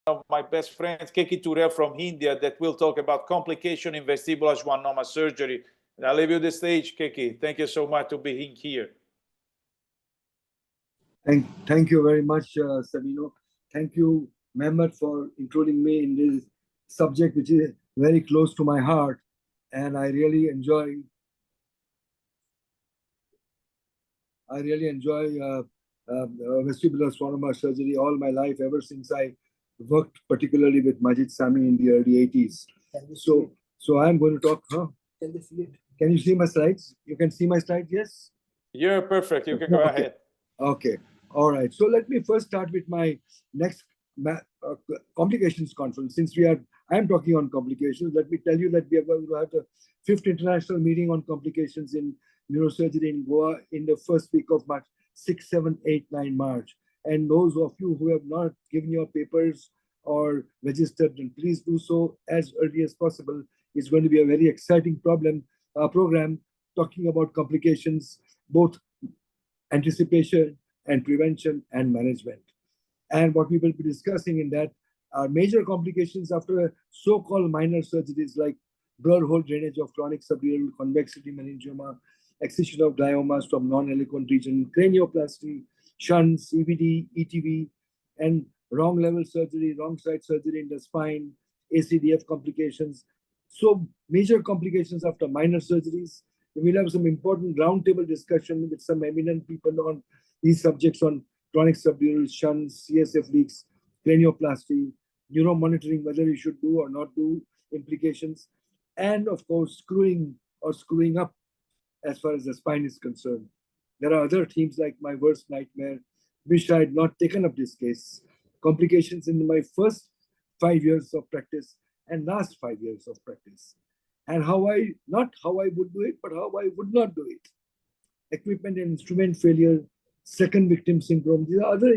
of my best friends, Keki Turel from India, that will talk about complication in vestibular schwannoma surgery. And I'll leave you the stage, Keki. Thank you so much for being here. Thank you very much, Sabino. Thank you, Mehmet, for including me in this subject, which is very close to my heart. And I really enjoy vestibular schwannoma surgery all my life, ever since I worked particularly with Majid Sami in the early 80s. So I'm going to talk. Huh? Can they see it? Can you see my slides? You can see my slides, yes? You're perfect. You can go ahead. Okay. All right. So let me first start with my next complications conference. Since I am talking on complications, let me tell you that we are going to have the 5th international meeting on complications in neurosurgery in Goa in the first week of March, 6, 7, 8, 9 March. And those of you who have not given your papers or registered, then please do so as early as possible. It's going to be a very exciting program talking about complications, both anticipation and prevention and management. And what we will be discussing in that are major complications after so-called minor surgeries like blur hole drainage of chronic subdural convexity meningioma, excision of gliomas from non-eloquent region, cranioplasty, shunts, EVD, ETV, and wrong level surgery, wrong side surgery in the spine, ACDF complications. So major complications after minor surgeries. We'll have some important roundtable discussion with some eminent people on these subjects on chronic subdural shunts, CSF leaks, cranioplasty, neuromonitoring, whether you should do or not do, implications, and of course, screwing or screwing up as far as the spine is concerned. There are other themes like my worst nightmare. Wish I had not taken up this case. Complications in my first 5 years of practice and last 5 years of practice. And not how I would do it, but how I would not do it. Equipment and instrument failure, second victim syndrome, these are other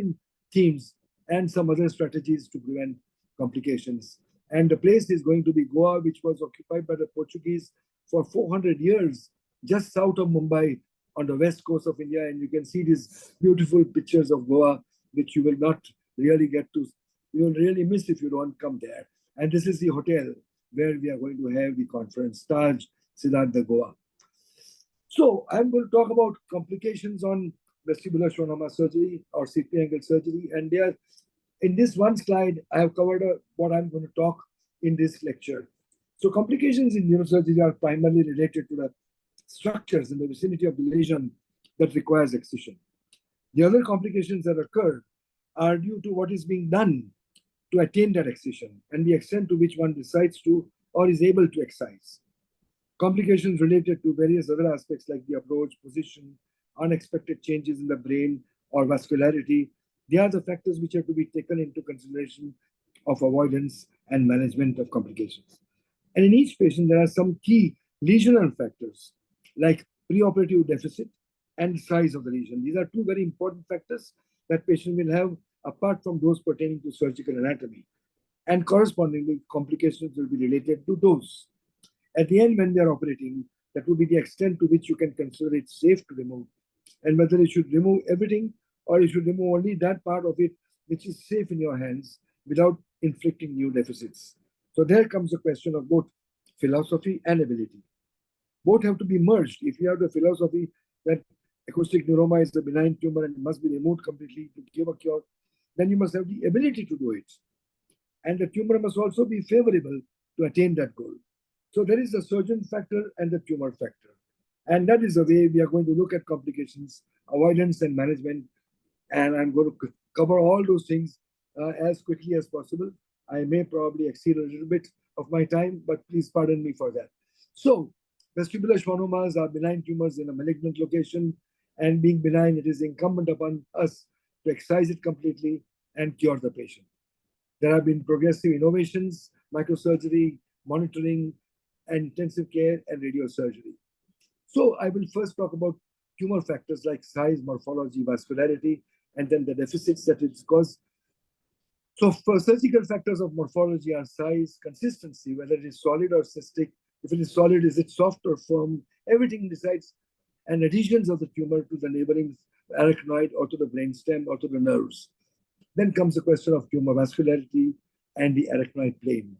themes and some other strategies to prevent complications. And the place is going to be Goa, which was occupied by the Portuguese for 400 years, just south of Mumbai on the west coast of India. And you can see these beautiful pictures of Goa, which you will not really you will really miss if you don't come there. And this is the hotel where we are going to have the conference, Taj Siddhartha Goa. So I'm going to talk about complications on vestibular schwannoma surgery or CP angle surgery. And in this one slide, I have covered what I'm going to talk in this lecture. So complications in neurosurgery are primarily related to the structures in the vicinity of the lesion that requires excision. The other complications that occur are due to what is being done to attain that excision and the extent to which one decides to or is able to excise. Complications related to various other aspects like the approach, position, unexpected changes in the brain or vascularity, they are the factors which are to be taken into consideration of avoidance and management of complications. And in each patient, there are some key lesional factors like preoperative deficit and size of the lesion. These are two very important factors that patient will have apart from those pertaining to surgical anatomy. And correspondingly, complications will be related to those. At the end, when they are operating, that will be the extent to which you can consider it safe to remove, and whether you should remove everything or you should remove only that part of it which is safe in your hands without inflicting new deficits. So there comes the question of both philosophy and ability. Both have to be merged. If you have the philosophy that acoustic neuroma is a benign tumor and must be removed completely to give a cure, then you must have the ability to do it. And the tumor must also be favorable to attain that goal. So there is the surgeon factor and the tumor factor. And that is the way we are going to look at complications, avoidance and management. And I'm going to cover all those things as quickly as possible. I may probably exceed a little bit of my time, but please pardon me for that. So vestibular schwannomas are benign tumors in a malignant location, and being benign, it is incumbent upon us to excise it completely and cure the patient. There have been progressive innovations, microsurgery, monitoring, and intensive care and radiosurgery. So I will first talk about tumor factors like size, morphology, vascularity, and then the deficits that it's caused. So for surgical factors of morphology are size, consistency, whether it is solid or cystic. If it is solid, is it soft or firm? Everything decides, and adhesions of the tumor to the neighboring arachnoid or to the brainstem or to the nerves. Then comes the question of tumor vascularity, and the arachnoid plane.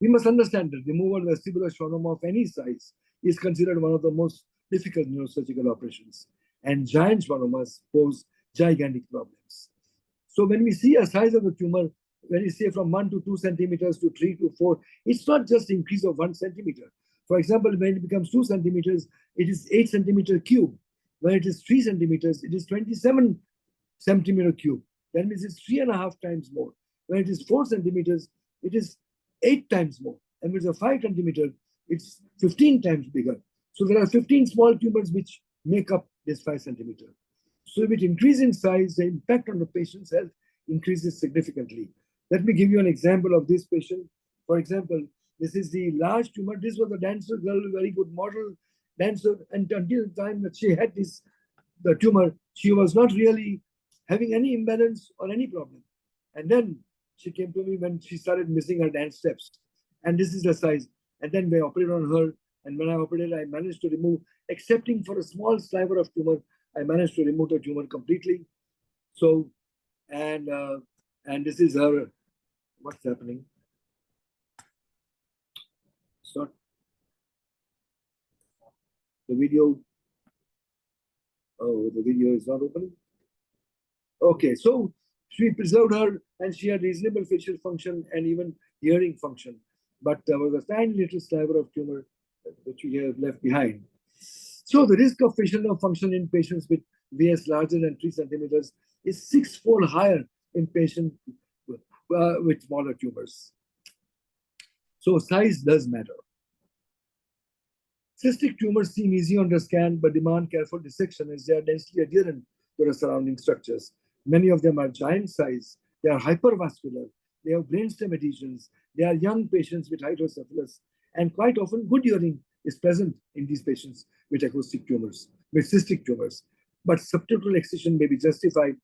We must understand that removal of vestibular schwannoma of any size is considered one of the most difficult neurosurgical operations, and giant schwannomas pose gigantic problems. So when we see a size of the tumor, when we say from 1 to 2 centimeters to 3 to 4, it's not just increase of 1 centimeter. For example, when it becomes 2 centimeters, it is 8 centimeter cube. When it is 3 centimeters, it is 27 centimeter cube. That means it's 3.5 times more. When it is 4 centimeters, it is 8 times more. And when it's a 5 centimeter, it's 15 times bigger. So there are 15 small tumors which make up this 5 centimeter. So with increase in size, the impact on the patient's health increases significantly. Let me give you an example of this patient. For example, this is the large tumor. This was a dancer girl, very good model dancer. And until the time that she had the tumor, she was not really having any imbalance or any problem. And then she came to me when she started missing her dance steps. And this is the size. And then we operated on her. And when I operated, I managed to remove, excepting for a small sliver of tumor, I managed to remove the tumor completely. So, and this is her, what's happening? It's not the video. Oh, the video is not opening. Okay, so we preserved her and she had reasonable facial function and even hearing function. But there was a tiny little sliver of tumor which we have left behind. So the risk of facial nerve function in patients with VS larger than 3 centimeters is 6-fold higher in patients with smaller tumors. So size does matter. Cystic tumors seem easy on the scan but demand careful dissection as they are densely adherent to the surrounding structures. Many of them are giant size, they are hypervascular, they have brainstem adhesions, they are young patients with hydrocephalus, and quite often good hearing is present in these patients with acoustic tumors, with cystic tumors. But subtotal excision may be justified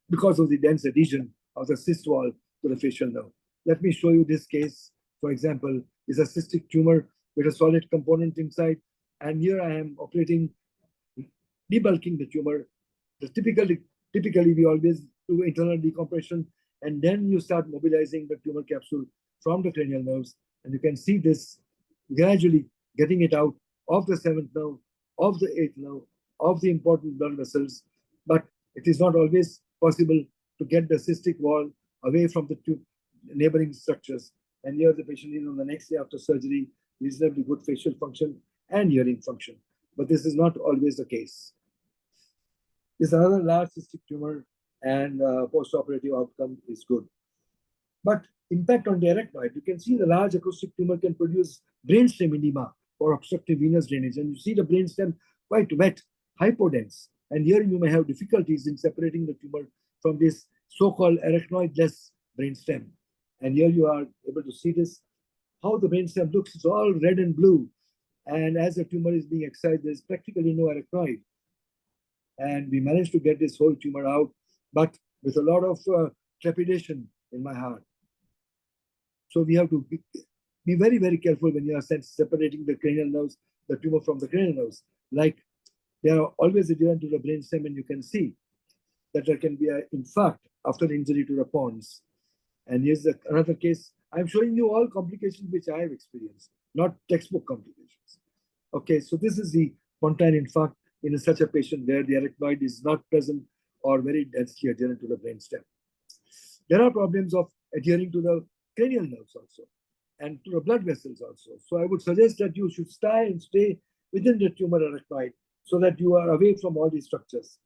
because of the dense adhesion of the cyst wall to the facial nerve. Let me show you this case. For example, is a cystic tumor with a solid component inside, and here I am operating, debulking the tumor. Typically, we always do internal decompression, and then you start mobilizing the tumor capsule from the cranial nerves, and you can see this gradually getting it out of the 7th nerve, of the 8th nerve, of the important blood vessels. But it is not always possible to get the cystic wall away from the two neighboring structures. And here the patient is on the next day after surgery, reasonably good facial function and hearing function. But this is not always the case. This is another large cystic tumor, and post-operative outcome is good. But impact on the arachnoid, you can see the large acoustic tumor can produce brainstem edema or obstructive venous drainage. And you see the brainstem quite wet, hypodense. And here you may have difficulties in separating the tumor from this so-called arachnoid-less brainstem. And here you are able to see this, how the brainstem looks. It's all red and blue. And as the tumor is being excised, there's practically no arachnoid. And we managed to get this whole tumor out, but with a lot of trepidation in my heart. So we have to be very, very careful when you are separating the cranial nerves, the tumor from the cranial nerves. Like they are always adherent to the brainstem, and you can see that there can be an infarct after injury to the pons. And here's another case. I'm showing you all complications which I have experienced, not textbook complications. Okay, so this is the pontine infarct in such a patient where the arachnoid is not present or very densely adherent to the brainstem. There are problems of adhering to the cranial nerves also and to the blood vessels also. So I would suggest that you should stay within the tumor arachnoid so that you are away from all these structures.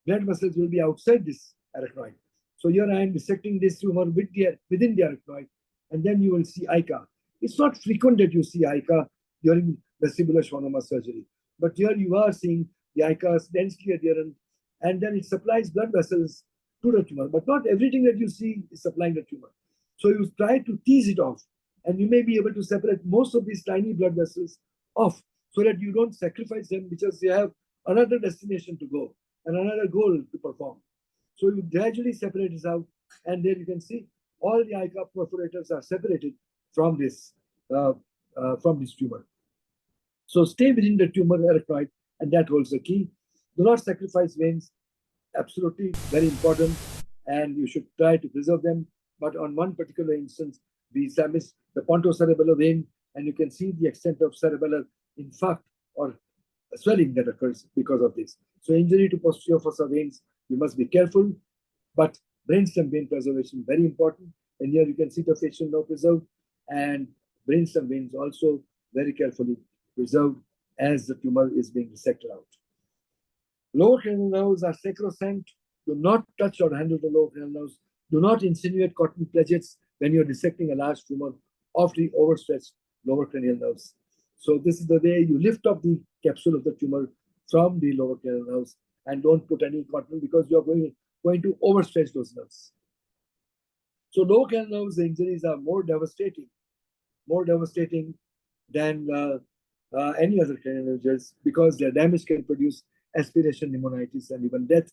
Blood vessels will be outside this arachnoid. So here I am dissecting this tumor within the arachnoid, and then you will see ICA. It's not frequent that you see ICA during vestibular schwannoma surgery, but here you are seeing the ICA is densely adherent, and then it supplies blood vessels to the tumor. But not everything that you see is supplying the tumor. So you try to tease it off, and you may be able to separate most of these tiny blood vessels off so that you don't sacrifice them because they have another destination to go and another goal to perform. So you gradually separate this out, and there you can see all the ICA perforators are separated from this tumor. So stay within the tumor arachnoid, and that holds the key. Do not sacrifice veins. Absolutely very important, and you should try to preserve them. but on one particular instance, we missed the pontocerebellar vein, and you can see the extent of cerebellar infarct or swelling that occurs because of this. So injury to posterior fossa veins, you must be careful, but brainstem vein preservation, very important. And here you can see the facial nerve preserved, and brainstem veins also very carefully preserved as the tumor is being resected out. Lower cranial nerves are sacrosanct. Do not touch or handle the lower cranial nerves. Do not insinuate cotton pledgets when you're dissecting a large tumor of the overstretched lower cranial nerves. So this is the way you lift up the capsule of the tumor from the lower cranial nerves, and don't put any cotton because you're going to overstretch those nerves. So lower cranial nerves, the injuries are more devastating than any other cranial injuries because their damage can produce aspiration pneumonitis and even death.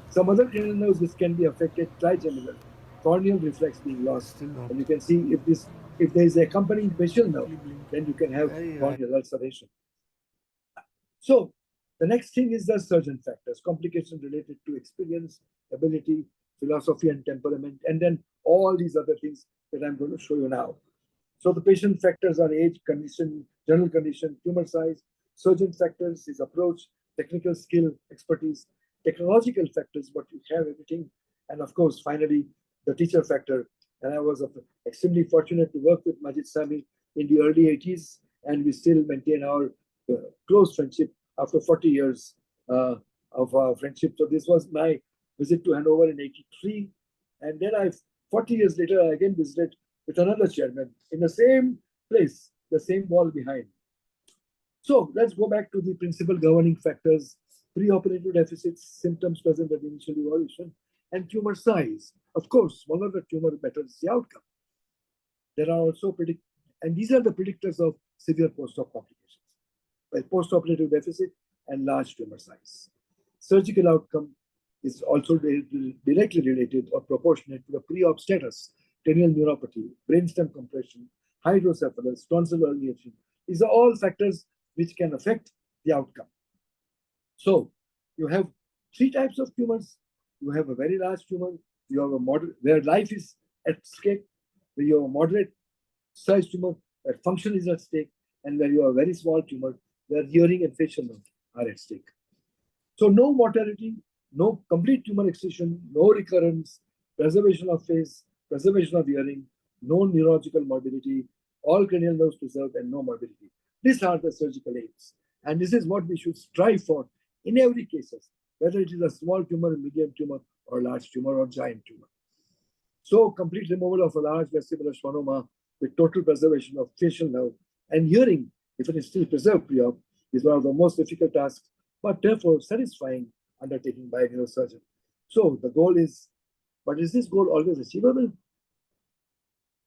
Some other cranial nerves which can be affected, trigeminal, corneal reflex being lost. And you can see if there is a accompanying facial nerve, then you can have corneal ulceration. So the next thing is the surgeon factors, complications related to experience, ability, philosophy, and temperament, and then all these other things that I'm going to show you now. So the patient factors are age, condition, general condition, tumor size. Surgeon factors, his approach, technical skill, expertise. Technological factors, what you have, everything. And of course, finally, the teacher factor. And I was extremely fortunate to work with Majid Sami in the early 80s, and we still maintain our close friendship after 40 years of our friendship. So this was my visit to Hanover in 83. And then 40 years later, I again visited with another chairman in the same place, the same wall behind. So let's go back to the principal governing factors: preoperative deficits, symptoms present at initial evaluation, and tumor size. Of course, one of the tumor matters the outcome. There are also and these are the predictors of severe post-op complications, by post-operative deficit and large tumor size. Surgical outcome is also directly related or proportionate to the pre-op status, cranial neuropathy, brainstem compression, hydrocephalus, tonsillar herniation. These are all factors which can affect the outcome. So you have three types of tumors. You have a very large tumor, you have a moderate, where life is at stake, where you have a moderate size tumor, where function is at stake, and where you have a very small tumor, where hearing and facial nerve are at stake. So no mortality, no complete tumor excision, no recurrence, preservation of face, preservation of hearing, no neurological morbidity, all cranial nerves preserved, and no morbidity. These are the surgical aims. And this is what we should strive for in every case, whether it is a small tumor, medium tumor, or large tumor, or giant tumor. So complete removal of a large vestibular schwannoma with total preservation of facial nerve and hearing, if it is still preserved pre-op, is one of the most difficult tasks, but therefore satisfying undertaking by a neurosurgeon. So the goal is, but is this goal always achievable?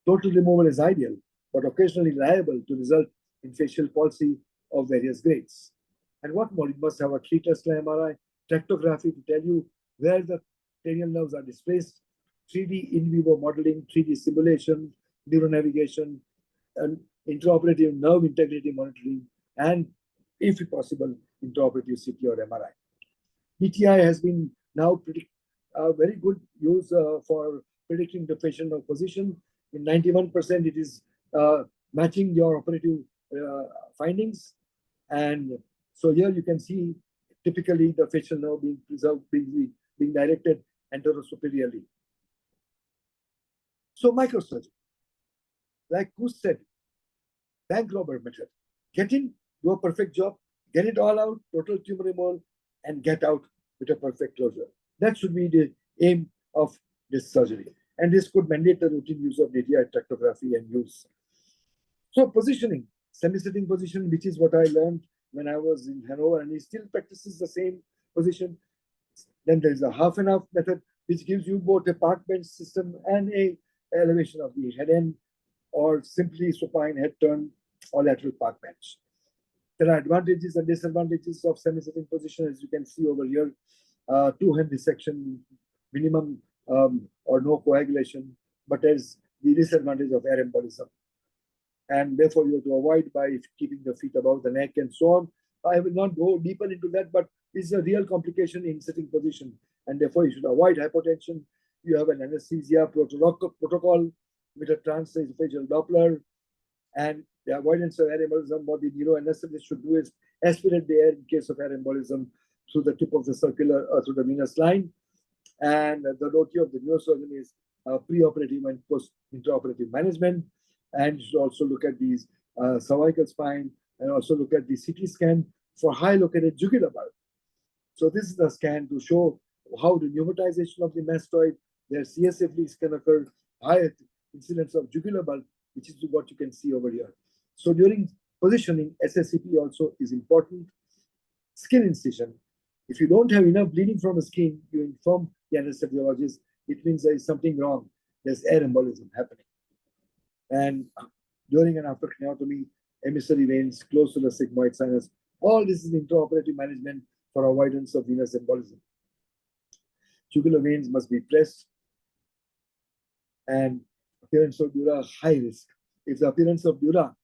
Total removal is ideal, but occasionally liable to result in facial palsy of various grades. And what more? You must have a 3-Tesla MRI, tractography to tell you where the cranial nerves are displaced, 3D in vivo modeling, 3D simulation, neuronavigation, and intraoperative nerve integrity monitoring, and if possible, intraoperative CT or MRI. PTI has been now very good use for predicting the facial nerve position. In 91%, it is matching your operative findings. And so here you can see typically the facial nerve being preserved, being directed anterosuperiorly. So microsurgery, like Kus said, bank robber method. Get in, do a perfect job, get it all out, total tumor removal, and get out with a perfect closure. That should be the aim of this surgery. And this could mandate the routine use of DTI tractography and use. So positioning, semi-sitting position, which is what I learned when I was in Hanover, and he still practices the same position. Then there is a half and half method, which gives you both a park bench system and a elevation of the head end, or simply supine head turn or lateral park bench. There are advantages and disadvantages of semi-sitting position, as you can see over here. Two-hand dissection, minimum or no coagulation, but there's the disadvantage of air embolism. And therefore, you have to avoid by keeping the feet above the neck and so on. I will not go deeper into that, but it's a real complication in sitting position. And therefore, you should avoid hypotension. You have an anesthesia protocol with a transesophageal Doppler, and the avoidance of air embolism. What the neuroanesthetist should do is aspirate the air in case of air embolism through the tip of the circular or through the venous line. And the role of the neurosurgeon is preoperative and post-intraoperative management. And you should also look at these cervical spine and also look at the CT scan for high located jugular bulb. So this is the scan to show how the pneumatization of the mastoid, their CSF leaks can occur, high incidence of jugular bulb, which is what you can see over here. So during positioning, SSCP also is important. Skin incision. If you don't have enough bleeding from the skin, you inform the anesthesiologist, it means there is something wrong. There's air embolism happening. And during and after craniotomy, emissary veins close to the sigmoid sinus. All this is intraoperative management for avoidance of venous embolism. Jugular veins must be pressed, and appearance of dura, high risk. If the appearance of dura,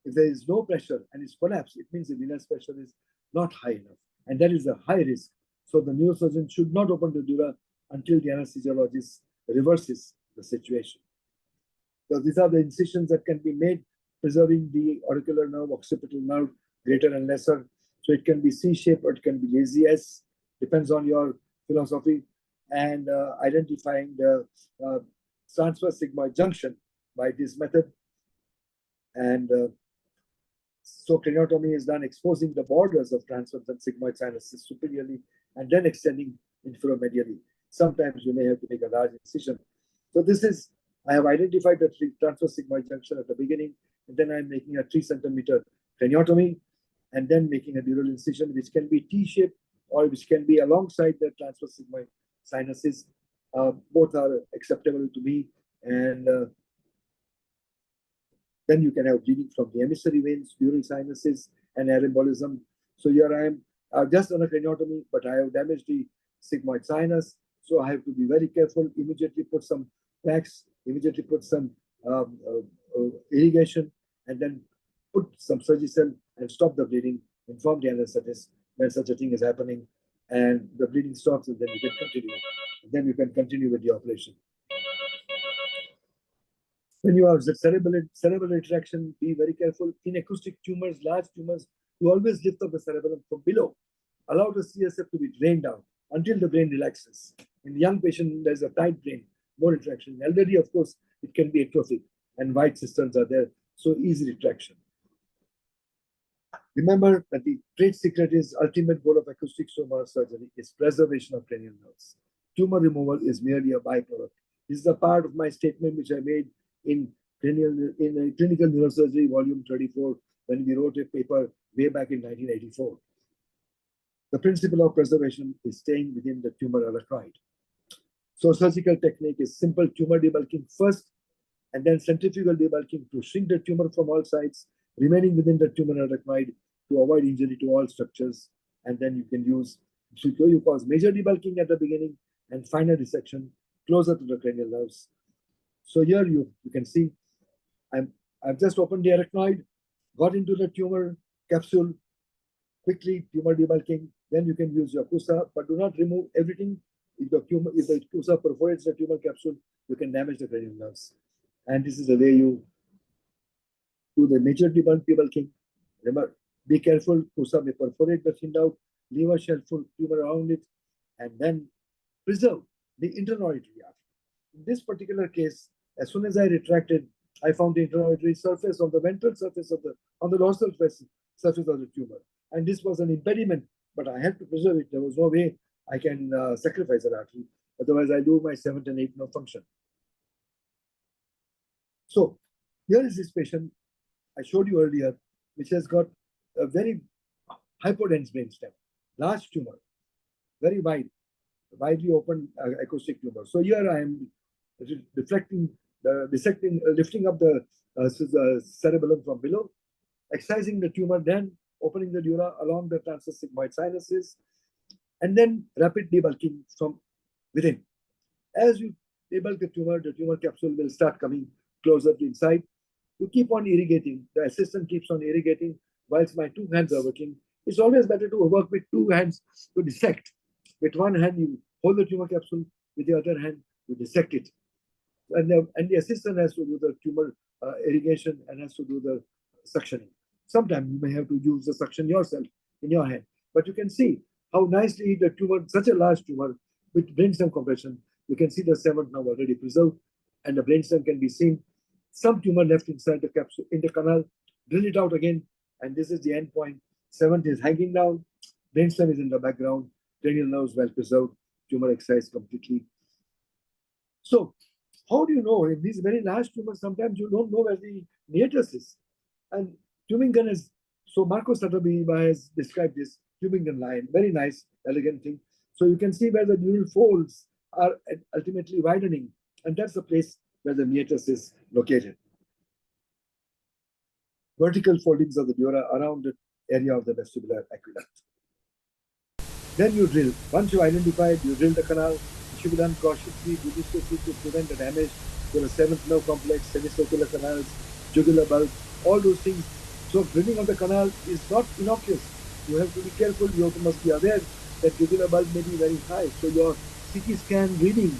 if there is no pressure and it's collapsed, it means the venous pressure is not high enough, and that is a high risk. So the neurosurgeon should not open the dura until the anesthesiologist reverses the situation. So these are the incisions that can be made, preserving the auricular nerve, occipital nerve, greater and lesser. So it can be C-shaped or it can be lazy S, depends on your philosophy, and identifying the transverse sigmoid junction by this method. And so craniotomy is done exposing the borders of transverse and sigmoid sinuses superiorly and then extending infromedially. Sometimes you may have to make a large incision. So this is, I have identified the transverse sigmoid junction at the beginning, and then I'm making a 3 centimeter craniotomy, and then making a dural incision, which can be T-shaped or which can be alongside the transverse sigmoid sinuses. Both are acceptable to me, and then you can have bleeding from the emissary veins, dural sinuses, and air embolism. So here I am just on a craniotomy, but I have damaged the sigmoid sinus. So I have to be very careful, immediately put some packs, immediately put some irrigation, and then put some Surgicel and stop the bleeding, inform the anesthetist when such a thing is happening, and the bleeding stops, and then you can continue. And then you can continue with the operation. When you have cerebral retraction, be very careful. In acoustic tumors, large tumors, you always lift up the cerebellum from below. Allow the CSF to be drained down until the brain relaxes. In the young patient, there's a tight brain, more retraction. In elderly, of course, it can be atrophic, and white cisterns are there, so easy retraction. Remember that the trade secret is ultimate goal of acoustic stoma surgery is preservation of cranial nerves. Tumor removal is merely a byproduct. This is a part of my statement which I made in Clinical Neurosurgery, Volume 34, when we wrote a paper way back in 1984. The principle of preservation is staying within the tumor arachnoid. So surgical technique is simple tumor debulking first, and then centrifugal debulking to shrink the tumor from all sides, remaining within the tumor arachnoid to avoid injury to all structures. And then you can use, you cause major debulking at the beginning and final dissection closer to the cranial nerves. So here you can see, I've just opened the arachnoid, got into the tumor capsule, quickly tumor debulking. Then you can use your CUSA, but do not remove everything. If the CUSA perforates the tumor capsule, you can damage the cranial nerves. And this is the way you do the major debulking. Remember, be careful, CUSA may perforate the thin out, leave a shell-full tumor around it, and then preserve the interauditory artery. In this particular case, as soon as I retracted, I found the interauditory surface on the ventral surface on the dorsal surface of the tumor. And this was an impediment, but I had to preserve it. There was no way I can sacrifice that artery. Otherwise, I lose my 7th and 8th nerve function. So here is this patient I showed you earlier, which has got a very hypodense brainstem, large tumor, very widely open acoustic tumor. So here I am lifting up the cerebellum from below, excising the tumor, then opening the dura along the transverse sigmoid sinuses, and then rapid debulking from within. As you debulk the tumor capsule will start coming closer to inside. You keep on irrigating. The assistant keeps on irrigating whilst my 2 hands are working. It's always better to work with 2 hands to dissect. With one hand, you hold the tumor capsule. With the other hand, to dissect it. And the assistant has to do the tumor irrigation and has to do the suctioning. Sometimes you may have to use the suction yourself in your hand. But you can see how nicely the tumor, such a large tumor with brainstem compression, you can see the seventh now already preserved, and the brainstem can be seen. Some tumor left inside the capsule, in the canal, drill it out again, and this is the end point. Seventh is hanging down, brainstem is in the background, cranial nerves well preserved, tumor excised completely. So, how do you know in these very large tumors? Sometimes you don't know where the meatus is. And Tübingen is, so Marco Satterby has described this Tübingen line, very nice, elegant thing. So you can see where the neural folds are ultimately widening, and that's the place where the meatus is located. Vertical foldings of the dura around the area of the vestibular aqueduct. Then you drill. Once you identify it, you drill the canal. It should be done cautiously, judiciously to prevent the damage to the seventh nerve complex, semicircular canals, jugular bulb, all those things. So drilling of the canal is not innocuous. You have to be careful. You must be aware that jugular bulb may be very high. So your CT scan reading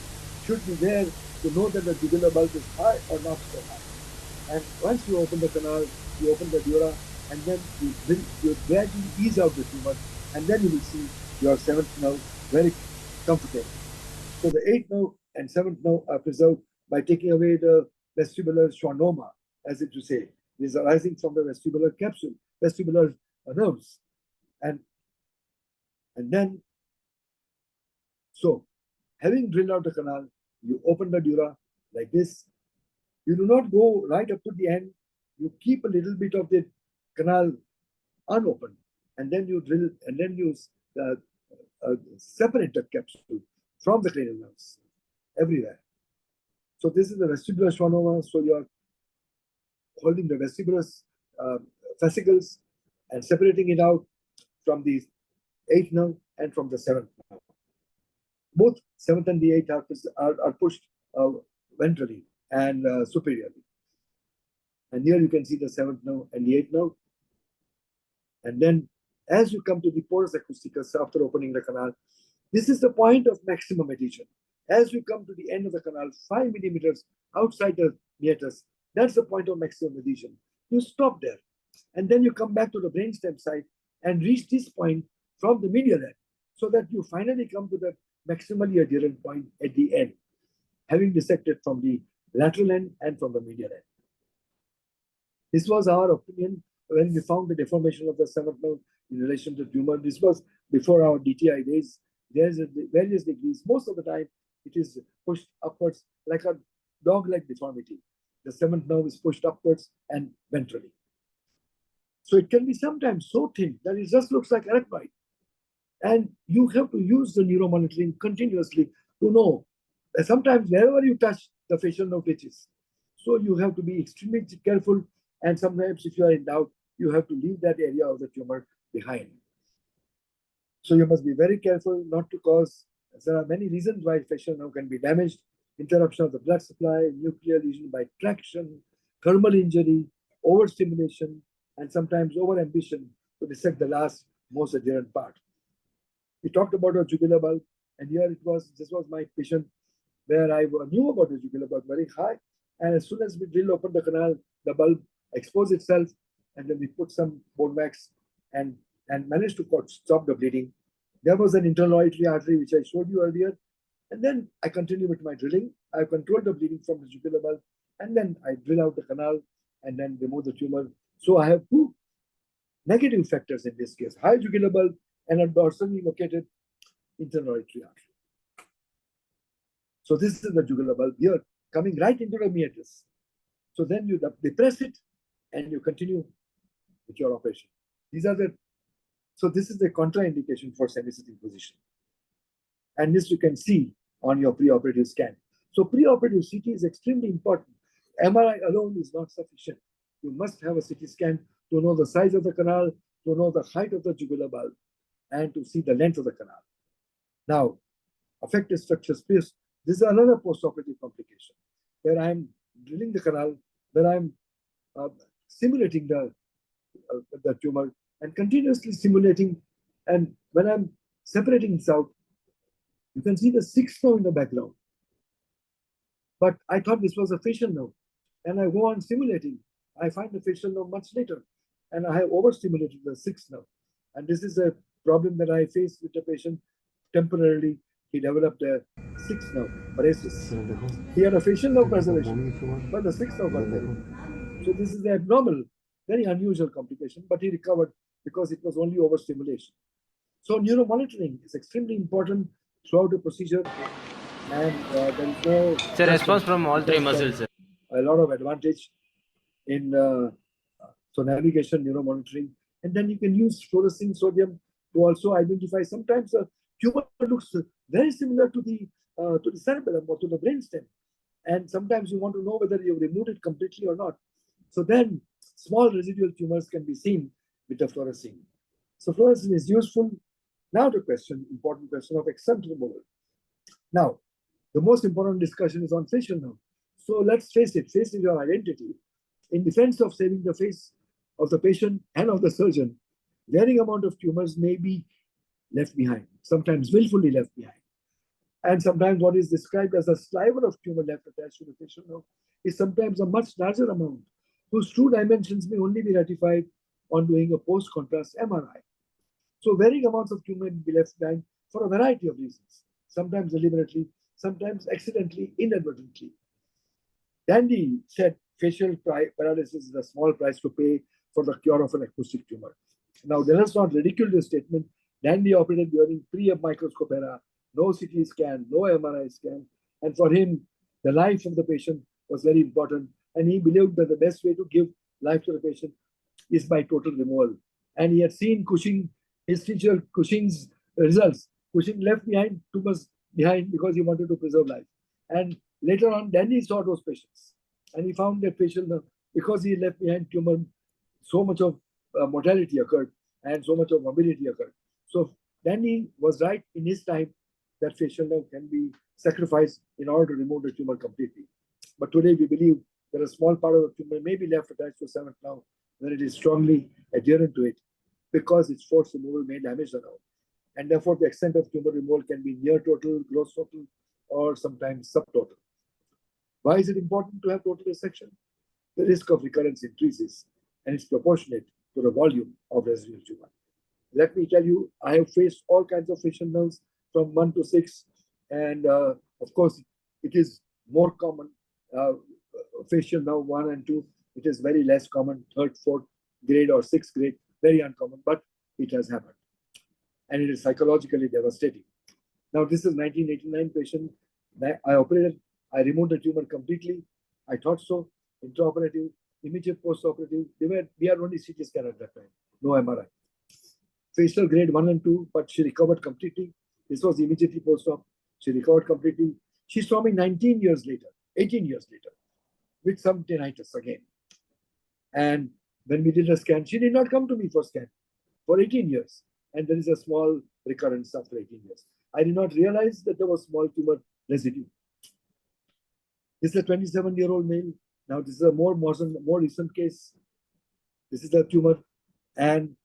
should be there to know that the jugular bulb is high or not so high. And once you open the canal, you open the dura, and then you gradually ease out the tumor, and then you will see your seventh nerve very comfortable. So the eighth nerve and seventh nerve are preserved by taking away the vestibular schwannoma, as it to say. These are arising from the vestibular capsule, vestibular nerves. And then, so having drilled out the canal, you open the dura like this. You do not go right up to the end. You keep a little bit of the canal unopened, and then you drill, and then you separate the capsule from the cranial nerves everywhere. So this is the vestibular schwannoma. So you are holding the vestibular fascicles and separating it out from the eighth nerve and from the seventh nerve. Both seventh and the eighth are pushed ventrally and superiorly. And here you can see the seventh nerve and the eighth nerve. And then as you come to the porus acousticus after opening the canal, this is the point of maximum adhesion. As you come to the end of the canal, 5 millimeters outside the meatus, that's the point of maximum adhesion. You stop there. And then you come back to the brainstem side and reach this point from the medial end, so that you finally come to the maximally adherent point at the end, having dissected from the lateral end and from the medial end. This was our opinion when we found the deformation of the seventh nerve in relation to tumor. This was before our DTI days. There's various degrees. Most of the time, it is pushed upwards like a dog-like deformity. The seventh nerve is pushed upwards and ventrally. So it can be sometimes so thin that it just looks like arachnoid. And you have to use the neuromonitoring continuously to know that sometimes wherever you touch, the facial nerve twitches. So you have to be extremely careful. And sometimes if you are in doubt, you have to leave that area of the tumor behind. So you must be very careful not to cause, there are many reasons why facial nerve can be damaged: interruption of the blood supply, nuclear lesion by traction, thermal injury, overstimulation, and sometimes overambition to dissect the last most adherent part. We talked about a jugular bulb, and here this was my patient where I knew about the jugular bulb very high. And as soon as we drill open the canal, the bulb exposed itself, and then we put some bone wax and managed to stop the bleeding. There was an internal auditory artery, which I showed you earlier. And then I continue with my drilling. I control the bleeding from the jugular bulb, and then I drill out the canal and then remove the tumor. So I have two negative factors in this case: high jugular bulb and a dorsally located internal auditory artery. So this is the jugular bulb here coming right into the meatus. So then you depress it and you continue with your operation. So this is the contraindication for semi-sitting position. And this you can see on your preoperative scan. So preoperative CT is extremely important. MRI alone is not sufficient. You must have a CT scan to know the size of the canal, to know the height of the jugular bulb, and to see the length of the canal. Now, affected structures pierced. This is another postoperative complication where I'm drilling the canal, where I'm simulating the tumor and continuously simulating. And when I'm separating this out, you can see the sixth nerve in the background. But I thought this was a facial nerve. And I go on stimulating. I find the facial nerve much later. And I have overstimulated the sixth nerve. And this is a problem that I faced with the patient temporarily. He developed a sixth nerve paralysis. He had a facial nerve preservation, but the sixth nerve was there. So this is the abnormal, very unusual complication, but he recovered because it was only overstimulation. So neuromonitoring is extremely important throughout the procedure, and there is no... It's a response from all three muscles, sir. A lot of advantage in so navigation, neuromonitoring, and then you can use fluorescein sodium to also identify. Sometimes a tumor looks very similar to the cerebellum or to the brainstem, and sometimes you want to know whether you've removed it completely or not. So then small residual tumors can be seen with the fluorescein. So fluorescein is useful. Now the important question of extent removal. Now, the most important discussion is on facial nerve. So let's face it, face is your identity. In defense of saving the face of the patient and of the surgeon, varying amount of tumors may be left behind, sometimes willfully left behind. And sometimes what is described as a sliver of tumor left attached to the facial nerve is sometimes a much larger amount, whose true dimensions may only be ratified on doing a post-contrast MRI. So varying amounts of tumor may be left behind for a variety of reasons, sometimes deliberately, sometimes accidentally, inadvertently. Dandy said facial paralysis is a small price to pay for the cure of an acoustic tumor. Now, let us not ridicule this statement. Dandy operated during pre-microscope era, no CT scan, no MRI scan, and for him, the life of the patient was very important, and he believed that the best way to give life to the patient is by total removal. And he had seen Cushing, his teacher Cushing's results. Cushing left behind tumors behind because he wanted to preserve life. And later on, Dandy saw those patients, and he found that facial nerve, because he left behind tumor, so much of mortality occurred and so much of morbidity occurred. So Dandy was right in his time that facial nerve can be sacrificed in order to remove the tumor completely. But today we believe that a small part of the tumor may be left attached to seventh nerve when it is strongly adherent to it, because its forced removal may damage the nerve. And therefore, the extent of tumor removal can be near total, gross total, or sometimes subtotal. Why is it important to have total resection? The risk of recurrence increases, and it's proportionate to the volume of residual tumor. Let me tell you, I have faced all kinds of facial nerves from 1 to 6, and of course, it is more common. Facial nerve 1 and 2, it is very less common. 3rd, 4th grade or 6th grade, very uncommon, but it has happened, and it is psychologically devastating. Now, this is 1989 patient. I operated. I removed the tumor completely. I thought so. Intraoperative, immediate post-operative. We had only CT scan at that time, no MRI. Facial grade 1 and 2, but she recovered completely. This was immediately post-op. She recovered completely. She saw me 19 years later, 18 years later, with some tinnitus again. And when we did a scan, she did not come to me for scan for 18 years. And there is a small recurrence after 18 years. I did not realize that there was small tumor residue. This is a 27-year-old male. Now, this is a more recent case. This is the tumor. And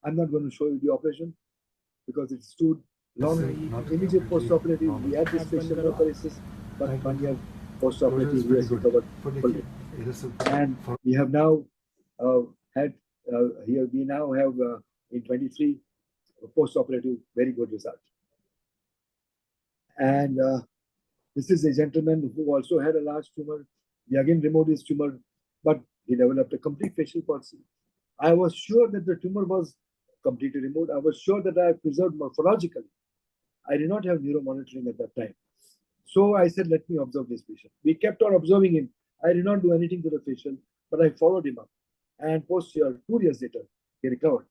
I'm not going to show you the operation because it's too long. Immediate post-operative, we had this facial nerve paralysis, but 1 year post-operative, we have recovered fully. And we have now in 23 post-operative, very good result. And this is a gentleman who also had a large tumor. We again removed his tumor, but he developed a complete facial palsy. I was sure that the tumor was completely removed. I was sure that I preserved morphologically. I did not have neuromonitoring at that time. So I said, let me observe this patient. We kept on observing him. I did not do anything to the patient, but I followed him up. And post-year, 2 years later, he recovered.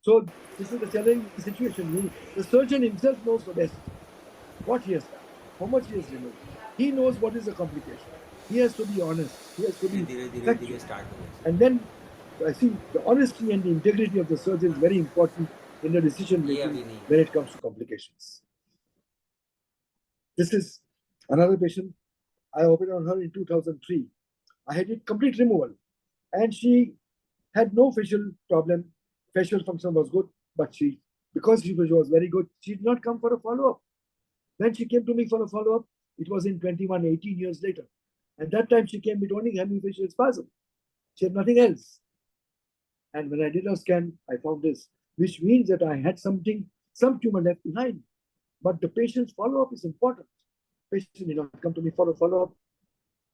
So this is the challenging situation. The surgeon himself knows the best what he has done, how much he has removed. He knows what is the complication. He has to be honest. He has to be factual. And then I think the honesty and the integrity of the surgeon is very important in the decision making when it comes to complications. This is another patient. I operated on her in 2003. I had it complete removal, and she had no facial problem. Facial function was good, but because she was very good, she did not come for a follow-up. When she came to me for a follow-up, It was in 21, 18 years later. And that time she came with only hemifacial spasm. She had nothing else. And when I did a scan, I found this, which means that I had some tumor left behind. But the patient's follow-up is important. Patient did not come to me for a follow-up.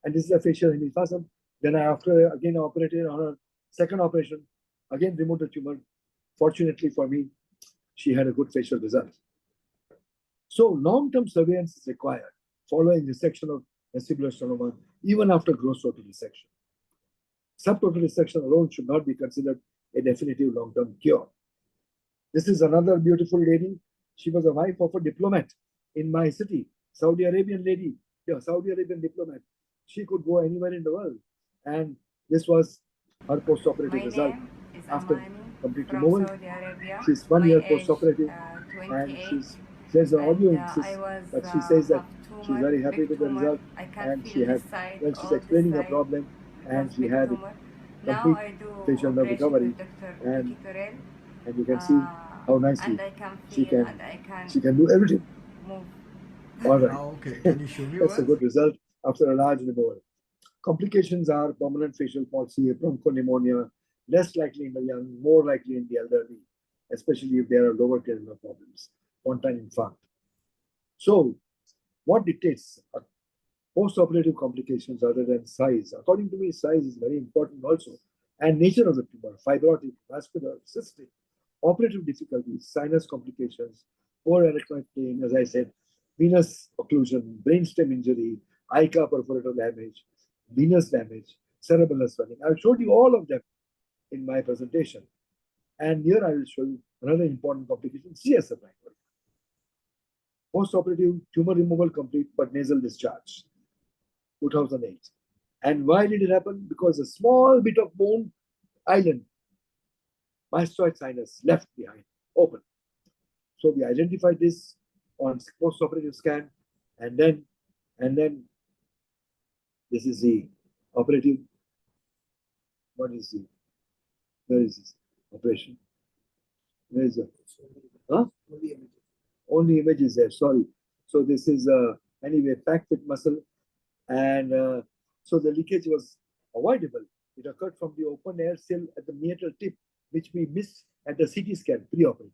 And this is a facial hemispasm. Then I, after again operated on a second operation, again removed the tumor. Fortunately for me, she had a good facial result. So long-term surveillance is required following resection of vestibular schwannoma, even after gross total resection. Subtotal resection alone should not be considered a definitive long-term cure. This is another beautiful lady. She was a wife of a diplomat in my city, Saudi Arabian lady, Saudi Arabian diplomat. She could go anywhere in the world. And this was her post-operative result after complete removal. She's 1 year post-operative, and she has an audio insist, but she says that she's very happy with the result, and she had, when she's explaining her problem, and she had complete facial nerve recovery, and you can see how nicely she can do everything. All right. Okay, can you show me That's a good result after a large removal. Complications are permanent facial palsy, bronchopneumonia, less likely in the young, more likely in the elderly, especially if there are lower cranial problems, spontaneous infarct. So, what dictates post-operative complications other than size? According to me, size is very important also, and nature of the tumor, fibrotic, vascular, cystic, operative difficulties, sinus complications, poor arachnoid pain, as I said, venous occlusion, brainstem injury, ICA perforator damage, venous damage, cerebellar swelling. I've showed you all of them in my presentation. And here I will show you another important complication, CSF network. Post-operative tumor removal complete but nasal discharge, 2008. And why did it happen? Because a small bit of bone island, mastoid sinus, left behind, open. So we identified this on post-operative scan, and then this is the operative. What is the? Where is this operation? Where is the? Huh? Only image is there. Sorry. So this is anyway packed with muscle, and so the leakage was avoidable. It occurred from the open air cell at the meatal tip, which we missed at the CT scan pre-operative.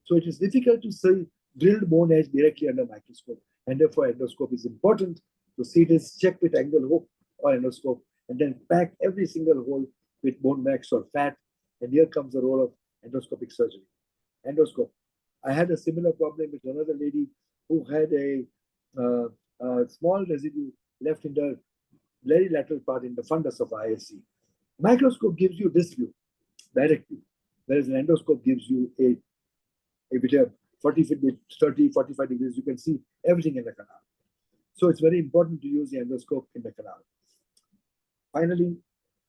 So it is difficult to see drilled bone edge directly under microscope, and therefore endoscope is important to see this, check with angle hook or endoscope, and then pack every single hole with bone wax or fat. And here comes the role of endoscopic surgery. Endoscope. I had a similar problem with another lady who had a small residue left in the very lateral part in the fundus of ISC. Microscope gives you this view directly, whereas an endoscope gives you a bit of 40 feet with 30, 45 degrees. You can see everything in the canal. So it's very important to use the endoscope in the canal. Finally,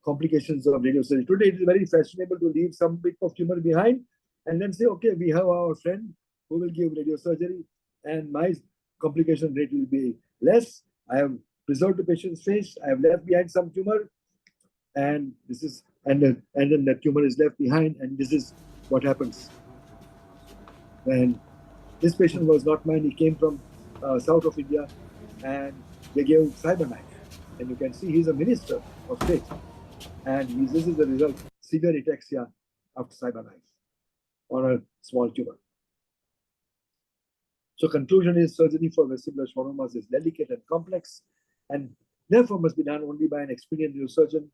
complications of radiosurgery. Today, it is very fashionable to leave some bit of tumor behind and then say, okay, we have our friend who will give radiosurgery, and my complication rate will be less. I have preserved the patient's face. I have left behind some tumor, and this is, and then the tumor is left behind, and this is what happens. And this patient was not mine. He came from south of India, and they gave cyber knife. And you can see he's a minister of state. And this is the result, severe ataxia after cyber knife on a small tumor. So conclusion is surgery for vestibular schwannomas is delicate and complex, and therefore must be done only by an experienced neurosurgeon.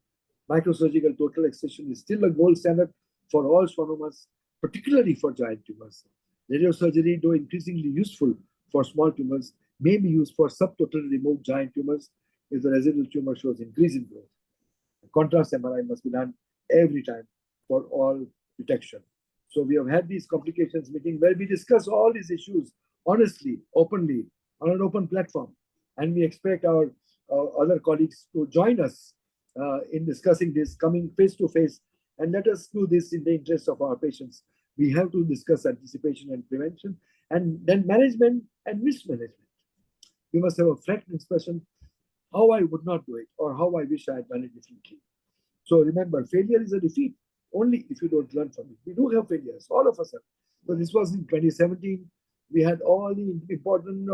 Microsurgical total excision is still a gold standard for all schwannomas, particularly for giant tumors. Radiosurgery, though increasingly useful for small tumors, may be used for subtotal removed giant tumors if the residual tumor shows increase in growth. Contrast MRI must be done every time for all detection. So we have had these complications meeting where we discuss all these issues honestly, openly, on an open platform. And we expect our other colleagues to join us in discussing this, coming face to face, and let us do this in the interest of our patients. We have to discuss anticipation and prevention, and then management and mismanagement. We must have a frank expression how I would not do it or how I wish I had done it differently. So remember, failure is a defeat only if you don't learn from it. We do have failures, all of us have. So this was in 2017. We had all the important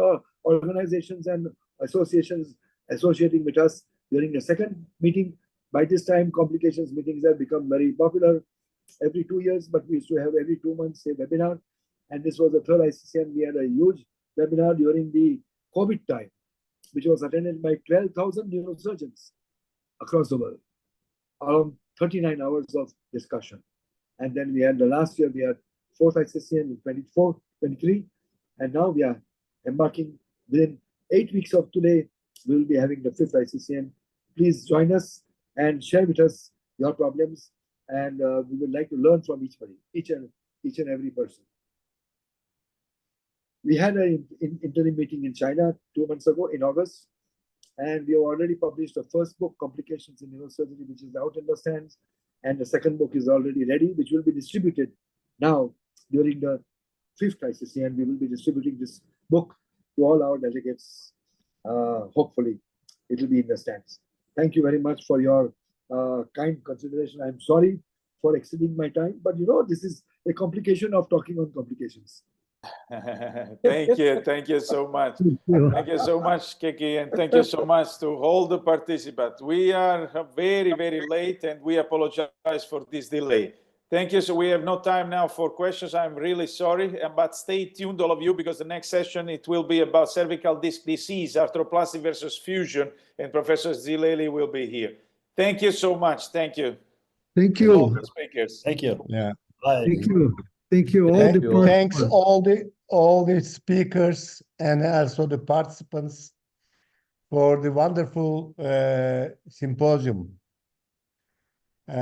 organizations and associations associating with us during the second meeting. By this time, complications meetings have become very popular every 2 years, but we used to have every 2 months a webinar. And this was the third ICCN. We had a huge webinar during the COVID time, which was attended by 12,000 neurosurgeons across the world, around 39 hours of discussion. And then we had the last year, we had fourth ICCN in 24, 23, and now we are embarking within 8 weeks of today, we will be having the fifth ICCN. Please join us and share with us your problems, and we would like to learn from each and every person. We had an interim meeting in China 2 months ago in August, and we have already published the first book, Complications in Neurosurgery, which is out in the stands, and the second book is already ready, which will be distributed now during the fifth ICCN. We will be distributing this book to all our delegates. Hopefully, it will be in the stands. Thank you very much for your kind consideration. I'm sorry for exceeding my time, but you know, this is a complication of talking on complications. Thank you so much. Thank you so much, Keki, and thank you so much to all the participants. We are very, very late, and we apologize for this delay. Thank you. So we have no time now for questions. I'm really sorry, but stay tuned, all of you, because the next session, it will be about cervical disc disease, arthroplasty versus fusion, and Professor Zileli will be here. Thank you so much. Thank you. Thank you. All the speakers. Thank you. Yeah. Bye. Thank you. Thank you. Thanks all the speakers and also the participants for the wonderful symposium.